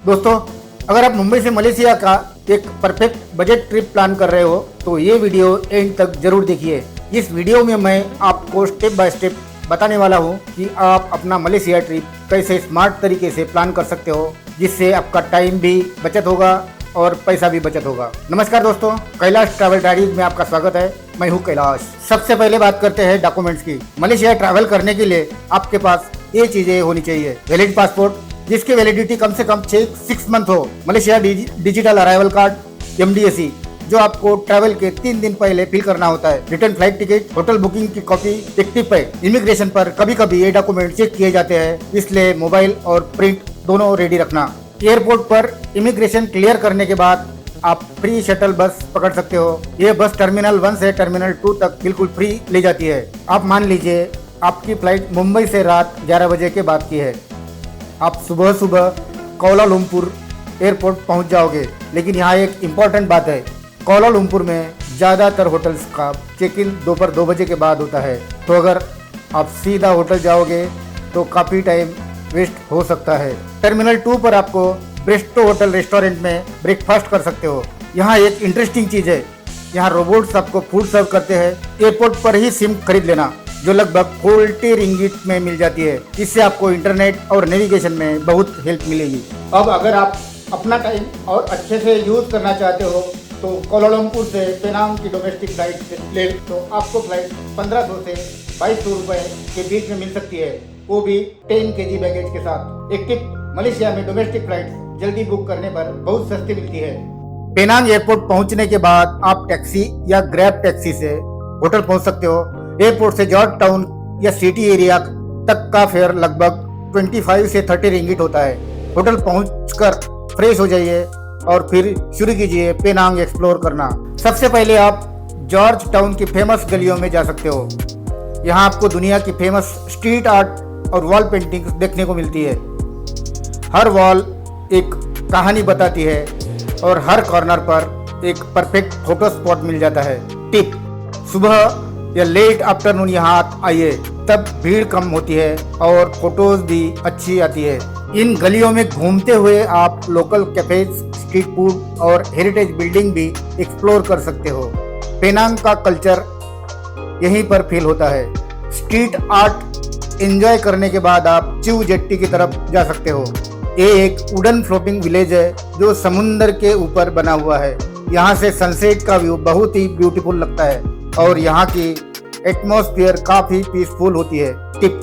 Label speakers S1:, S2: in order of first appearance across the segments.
S1: दोस्तों, अगर आप मुंबई से मलेशिया का एक परफेक्ट बजट ट्रिप प्लान कर रहे हो तो ये वीडियो एंड तक जरूर देखिए। इस वीडियो में मैं आपको स्टेप बाय स्टेप बताने वाला हूँ कि आप अपना मलेशिया ट्रिप कैसे स्मार्ट तरीके से प्लान कर सकते हो, जिससे आपका टाइम भी बचत होगा और पैसा भी बचत होगा। नमस्कार दोस्तों, कैलाश ट्रैवल डायरीज में आपका स्वागत है। मैं हूँ कैलाश। सबसे पहले बात करते हैं डॉक्यूमेंट्स की। मलेशिया ट्रैवल करने के लिए आपके पास ये चीजें होनी चाहिए। वैलिड पासपोर्ट जिसकी वैलिडिटी कम से कम 6 मंथ हो, Malaysia digital arrival card MDAC जो आपको ट्रैवल के 3 दिन पहले फिल करना होता है, return flight ticket, hotel booking की कॉपी, एक टिप है, इमिग्रेशन पर कभी कभी ये डॉक्यूमेंट चेक किए जाते हैं, इसलिए मोबाइल और प्रिंट दोनों रेडी रखना। एयरपोर्ट पर इमिग्रेशन क्लियर करने के बाद आप फ्री शटल बस पकड़ सकते हो। ये बस टर्मिनल 1 से टर्मिनल 2 तक बिल्कुल फ्री ले जाती है। आप मान लीजिए आपकी फ्लाइट मुंबई से रात 11 बजे के बाद की है। आप सुबह सुबह कोलालमपुर एयरपोर्ट पहुंच जाओगे, लेकिन यहाँ एक इम्पॉर्टेंट बात है, कोलालमपुर में ज़्यादातर होटल्स का चेक इन दोपहर 2 बजे के बाद होता है, तो अगर आप सीधा होटल जाओगे तो काफ़ी टाइम वेस्ट हो सकता है। टर्मिनल 2 पर आपको ब्रेस्टो होटल रेस्टोरेंट में ब्रेकफास्ट कर सकते हो। यहाँ एक इंटरेस्टिंग चीज़ है, यहाँ रोबोट्स आपको फूड सर्व करते हैं। एयरपोर्ट पर ही सिम खरीद लेना जो लगभग 40 रिंगिट में मिल जाती है। इससे आपको इंटरनेट और नेविगेशन में बहुत हेल्प मिलेगी। अब अगर आप अपना टाइम और अच्छे से यूज़ करना चाहते हो तो कोलालमपुर से पेनांग की डोमेस्टिक फ्लाइट ले तो आपको फ्लाइट 1500 से 2200 रुपये के बीच में मिल सकती है, वो भी 10 kg बैगेज के साथ। एक टिप, मलेशिया में डोमेस्टिक फ्लाइट जल्दी बुक करने पर बहुत सस्ती मिलती है। पेनांग एयरपोर्ट पहुंचने के बाद आप टैक्सी या ग्रैब टैक्सी से होटल पहुंच सकते हो। एयरपोर्ट से जॉर्ज टाउन या सिटी एरिया तक का फेयर लगभग 25 से 30 रिंगिट होता है। होटल पहुंचकर फ्रेश हो जाइए और फिर शुरू कीजिए पेनांग एक्सप्लोर करना। सबसे पहले आप जॉर्ज टाउन की फेमस गलियों में जा सकते हो। यहाँ आपको दुनिया की फेमस स्ट्रीट आर्ट और वॉल पेंटिंग्स देखने को मिलती है। हर वॉल एक कहानी बताती है और हर कॉर्नर पर एक परफेक्ट फोटो स्पॉट मिल जाता है। टिप, सुबह या लेट आफ्टरनून यहाँ आइए, तब भीड़ कम होती है और फोटोज भी अच्छी आती है। इन गलियों में घूमते हुए आप लोकल कैफेज, स्ट्रीट फूड और हेरिटेज बिल्डिंग भी एक्सप्लोर कर सकते हो। पेनांग का कल्चर यहीं पर फील होता है। स्ट्रीट आर्ट एंजॉय करने के बाद आप चिव जेट्टी की तरफ जा सकते हो। ये एक वुडन फ्लोटिंग विलेज है जो समुंदर के ऊपर बना हुआ है। यहाँ से सनसेट का व्यू बहुत ही ब्यूटीफुल लगता है और यहाँ की एटमॉस्फेयर काफी पीसफुल होती है। टिप,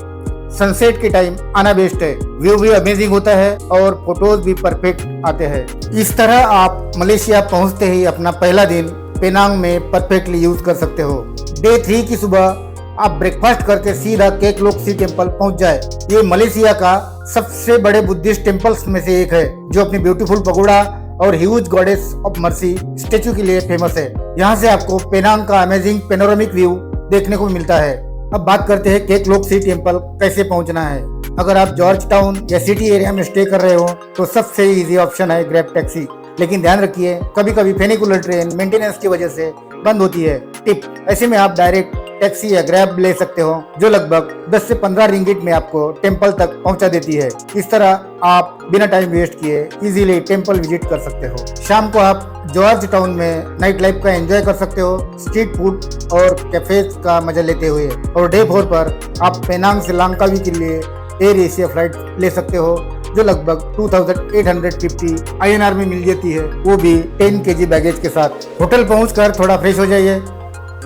S1: सनसेट के टाइम आना बेस्ट है, व्यू भी अमेजिंग होता है और फोटोज भी परफेक्ट आते हैं। इस तरह आप मलेशिया पहुँचते ही अपना पहला दिन पेनांग में परफेक्टली यूज कर सकते हो। डे 3 की सुबह आप ब्रेकफास्ट करके सीधा केक लॉक सी टेम्पल पहुंच जाए। ये मलेशिया का सबसे बड़े बुद्धिस्ट टेम्पल्स में से एक है, जो अपनी ब्यूटीफुल पगोड़ा और huge goddess of mercy statue के लिए फेमस है। यहाँ से आपको पेनांग का अमेजिंग पेनोरामिक व्यू देखने को मिलता है। अब बात करते हैं केक लॉक सी टेम्पल कैसे पहुँचना है। अगर आप जॉर्ज टाउन या सिटी एरिया में स्टे कर रहे हो तो सबसे इजी ऑप्शन है ग्रैब टैक्सी, लेकिन ध्यान रखिए कभी कभी फेनिकुलर ट्रेन मेंटेनेंस की वजह से बंद होती है। टिप, ऐसे में आप डायरेक्ट टैक्सी या ग्रैब ले सकते हो जो लगभग 10 से 15 रिंगिट में आपको टेम्पल तक पहुंचा देती है। इस तरह आप बिना टाइम वेस्ट किए इजीली टेम्पल विजिट कर सकते हो। शाम को आप जॉर्ज टाउन में नाइट लाइफ का एंजॉय कर सकते हो, स्ट्रीट फूड और कैफेज का मजा लेते हुए। और डे 4 पर आप पेनांग से लांकावी के लिए एयर एशिया फ्लाइट ले सकते हो जो लगभग 2850 INR में मिल जाती है, वो भी 10 kg बैगेज के साथ। होटल पहुंचकर थोड़ा फ्रेश हो जाइए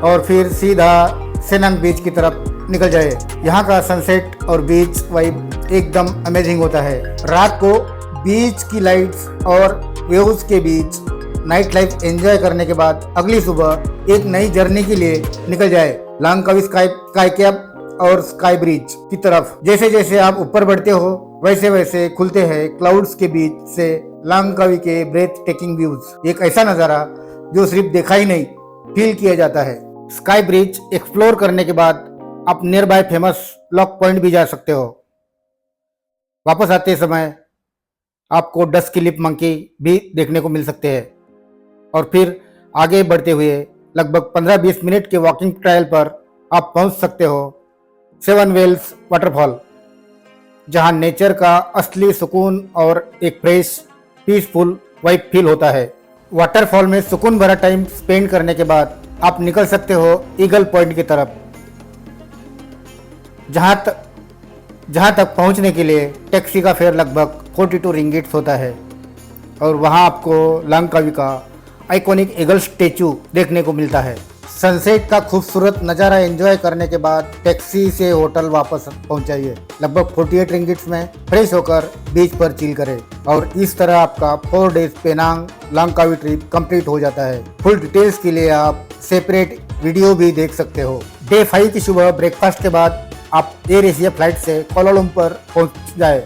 S1: और फिर सीधा सेनांग बीच की तरफ निकल जाए। यहाँ का सनसेट और बीच वाइब एकदम अमेजिंग होता है। रात को बीच की लाइट्स और वेव्स के बीच नाइट लाइफ एंजॉय करने के बाद अगली सुबह एक नई जर्नी के लिए निकल जाए लांकावी स्काई कैप और स्काई ब्रिज की तरफ। जैसे जैसे आप ऊपर बढ़ते हो वैसे वैसे खुलते हैं क्लाउड्स के बीच से लांकावी के ब्रेथ टेकिंग व्यूज। एक ऐसा नज़ारा जो सिर्फ देखा ही नहीं, फील किया जाता है। स्काई ब्रिज एक्सप्लोर करने के बाद आप near by famous lock point भी जा सकते हो। वापस आते समय आपको डस्ट की लिप मंकी भी देखने को मिल सकते हैं। और फिर आगे बढ़ते हुए लगभग 15-20 मिनट के वॉकिंग ट्रायल पर आप पहुंच सकते हो 7 वेल्स वाटरफॉल, जहां नेचर का असली सुकून और एक फ्रेश पीसफुल वाइब फील होता है। वाटरफॉल में सुकून भरा टाइम स्पेंड करने के बाद आप निकल सकते हो ईगल पॉइंट की तरफ, जहाँ तक पहुँचने के लिए टैक्सी का फेयर लगभग 42 रिंगिट्स होता है और वहाँ आपको लांकावी का आइकॉनिक ईगल स्टेचू देखने को मिलता है। सनसेट का खूबसूरत नज़ारा एंजॉय करने के बाद टैक्सी से होटल वापस पहुंच जाइए। लगभग 48 रिंगिट्स में फ्रेश होकर बीच पर चिल करें और इस तरह आपका 4 डेज पेनांग लांकावी ट्रिप कंप्लीट हो जाता है। फुल डिटेल्स के लिए आप सेपरेट वीडियो भी देख सकते हो। डे 5 की सुबह ब्रेकफास्ट के बाद आप एयर एशिया फ्लाइट से कोलालंपुर पहुंच जाए।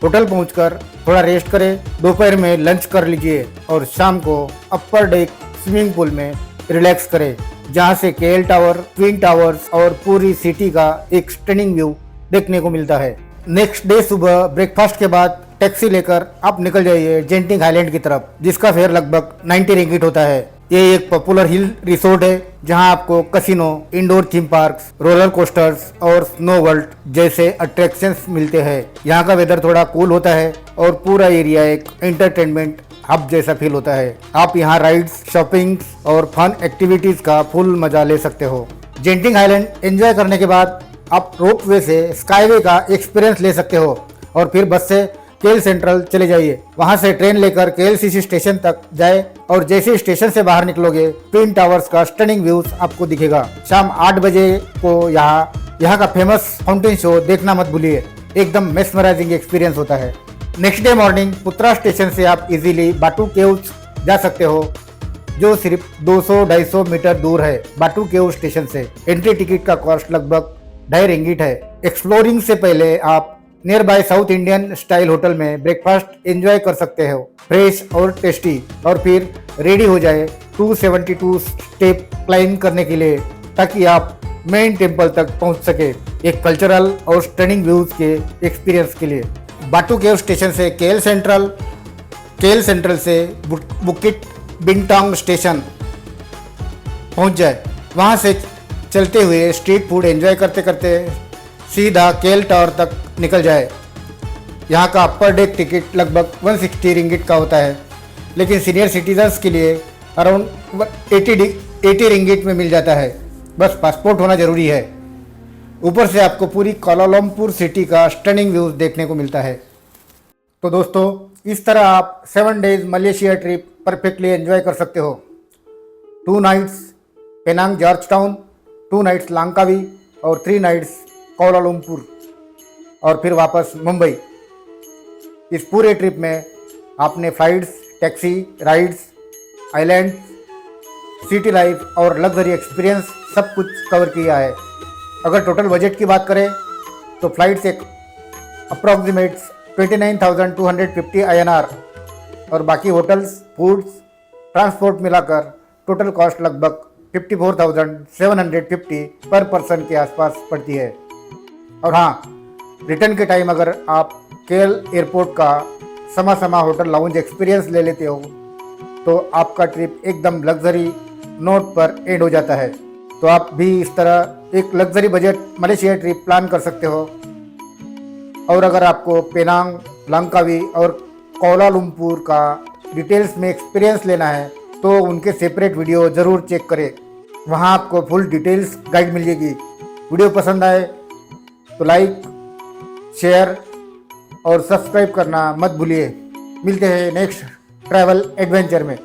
S1: होटल पहुंचकर थोड़ा रेस्ट करें, दोपहर में लंच कर लीजिए और शाम को अपर डेक स्विमिंग पूल में रिलैक्स करें, जहां से केएल टावर, ट्विन टावर्स और पूरी सिटी का एक स्टनिंग व्यू देखने को मिलता है। नेक्स्ट डे सुबह ब्रेकफास्ट के बाद टैक्सी लेकर आप निकल जाइए जेंटिंग आइलैंड की तरफ, जिसका फेयर लगभग 90 रिंगिट होता है। ये एक पॉपुलर हिल रिसोर्ट है जहां आपको casino, indoor theme parks, roller coasters और स्नो वर्ल्ड जैसे अट्रैक्शंस मिलते हैं। यहाँ का वेदर थोड़ा कूल होता है और पूरा एरिया एक एंटरटेनमेंट हब जैसा फील होता है। आप यहाँ राइड्स, शॉपिंग और फन एक्टिविटीज का फुल मजा ले सकते हो। जेंटिंग आइलैंड एंजॉय करने के बाद आप रोपवे से स्काईवे का एक्सपीरियंस ले सकते हो और फिर बस से केएल सेंट्रल चले जाइए। वहां से ट्रेन लेकर केएलसीसी स्टेशन तक जाए और जैसे स्टेशन से बाहर निकलोगे ट्विन टावर्स का स्टनिंग व्यूज आपको दिखेगा। शाम 8 बजे को यहाँ का फेमस फाउंटेन शो देखना मत भूलिए, एकदम मेस्मराइजिंग एक्सपीरियंस होता है। नेक्स्ट डे मॉर्निंग पुत्रा स्टेशन से आप इजीली बाटू केव्स जा सकते हो, जो सिर्फ 200-250 मीटर दूर है। बाटू केव स्टेशन से एंट्री टिकट का कॉस्ट लगभग 2.5 रिंगिट है। एक्सप्लोरिंग से पहले आप near by south Indian style hotel में ब्रेकफास्ट एंजॉय कर सकते हो, फ्रेश और टेस्टी, और फिर रेडी हो जाए 272 स्टेप क्लाइंब करने के लिए, ताकि आप मेन टेम्पल तक पहुंच सके एक कल्चरल और स्टनिंग व्यूज के एक्सपीरियंस के लिए। बाटू केव स्टेशन से केएल सेंट्रल से बुकिट बिंगटोंग स्टेशन पहुंच जाए। वहां से चलते हुए स्ट्रीट फूड एंजॉय करते करते सीधा केएल टावर तक निकल जाए। यहाँ का अपर डेक टिकट लगभग 160 रिंगिट का होता है, लेकिन सीनियर सिटीजन्स के लिए अराउंड 80 रिंगिट में मिल जाता है। बस पासपोर्ट होना जरूरी है। ऊपर से आपको पूरी कोलालंपुर सिटी का स्टनिंग व्यूज देखने को मिलता है। तो दोस्तों, इस तरह आप 7 days Malaysia trip perfectly enjoy कर सकते हो। 2 nights Penang George Town, 2 nights Langkawi और 3 नाइट्स कोलालंपुर और फिर वापस मुंबई। इस पूरे ट्रिप में आपने flights, taxi, rides, island, city life और लग्जरी एक्सपीरियंस सब कुछ कवर किया है। अगर टोटल बजट की बात करें तो फ्लाइट्स एक अप्रॉक्सीमेट 29,250 INR और बाकी होटल्स, फूड्स, ट्रांसपोर्ट मिलाकर टोटल कॉस्ट लगभग 54,750 पर पर्सन के आसपास पड़ती है। और हाँ, रिटर्न के टाइम अगर आप केएल एयरपोर्ट का समा होटल लाउंज एक्सपीरियंस ले लेते हो तो आपका ट्रिप एकदम लग्जरी नोट पर एंड हो जाता है। तो आप भी इस तरह एक luxury budget Malaysia trip plan कर सकते हो। और अगर आपको पेनांग, लांकावी और कोलालंपुर का डिटेल्स में एक्सपीरियंस लेना है तो उनके सेपरेट वीडियो ज़रूर चेक करें, वहाँ आपको फुल डिटेल्स गाइड मिल जाएगी। वीडियो पसंद आए तो लाइक, शेयर और सब्सक्राइब करना मत भूलिए। मिलते हैं नेक्स्ट ट्रैवल एडवेंचर में।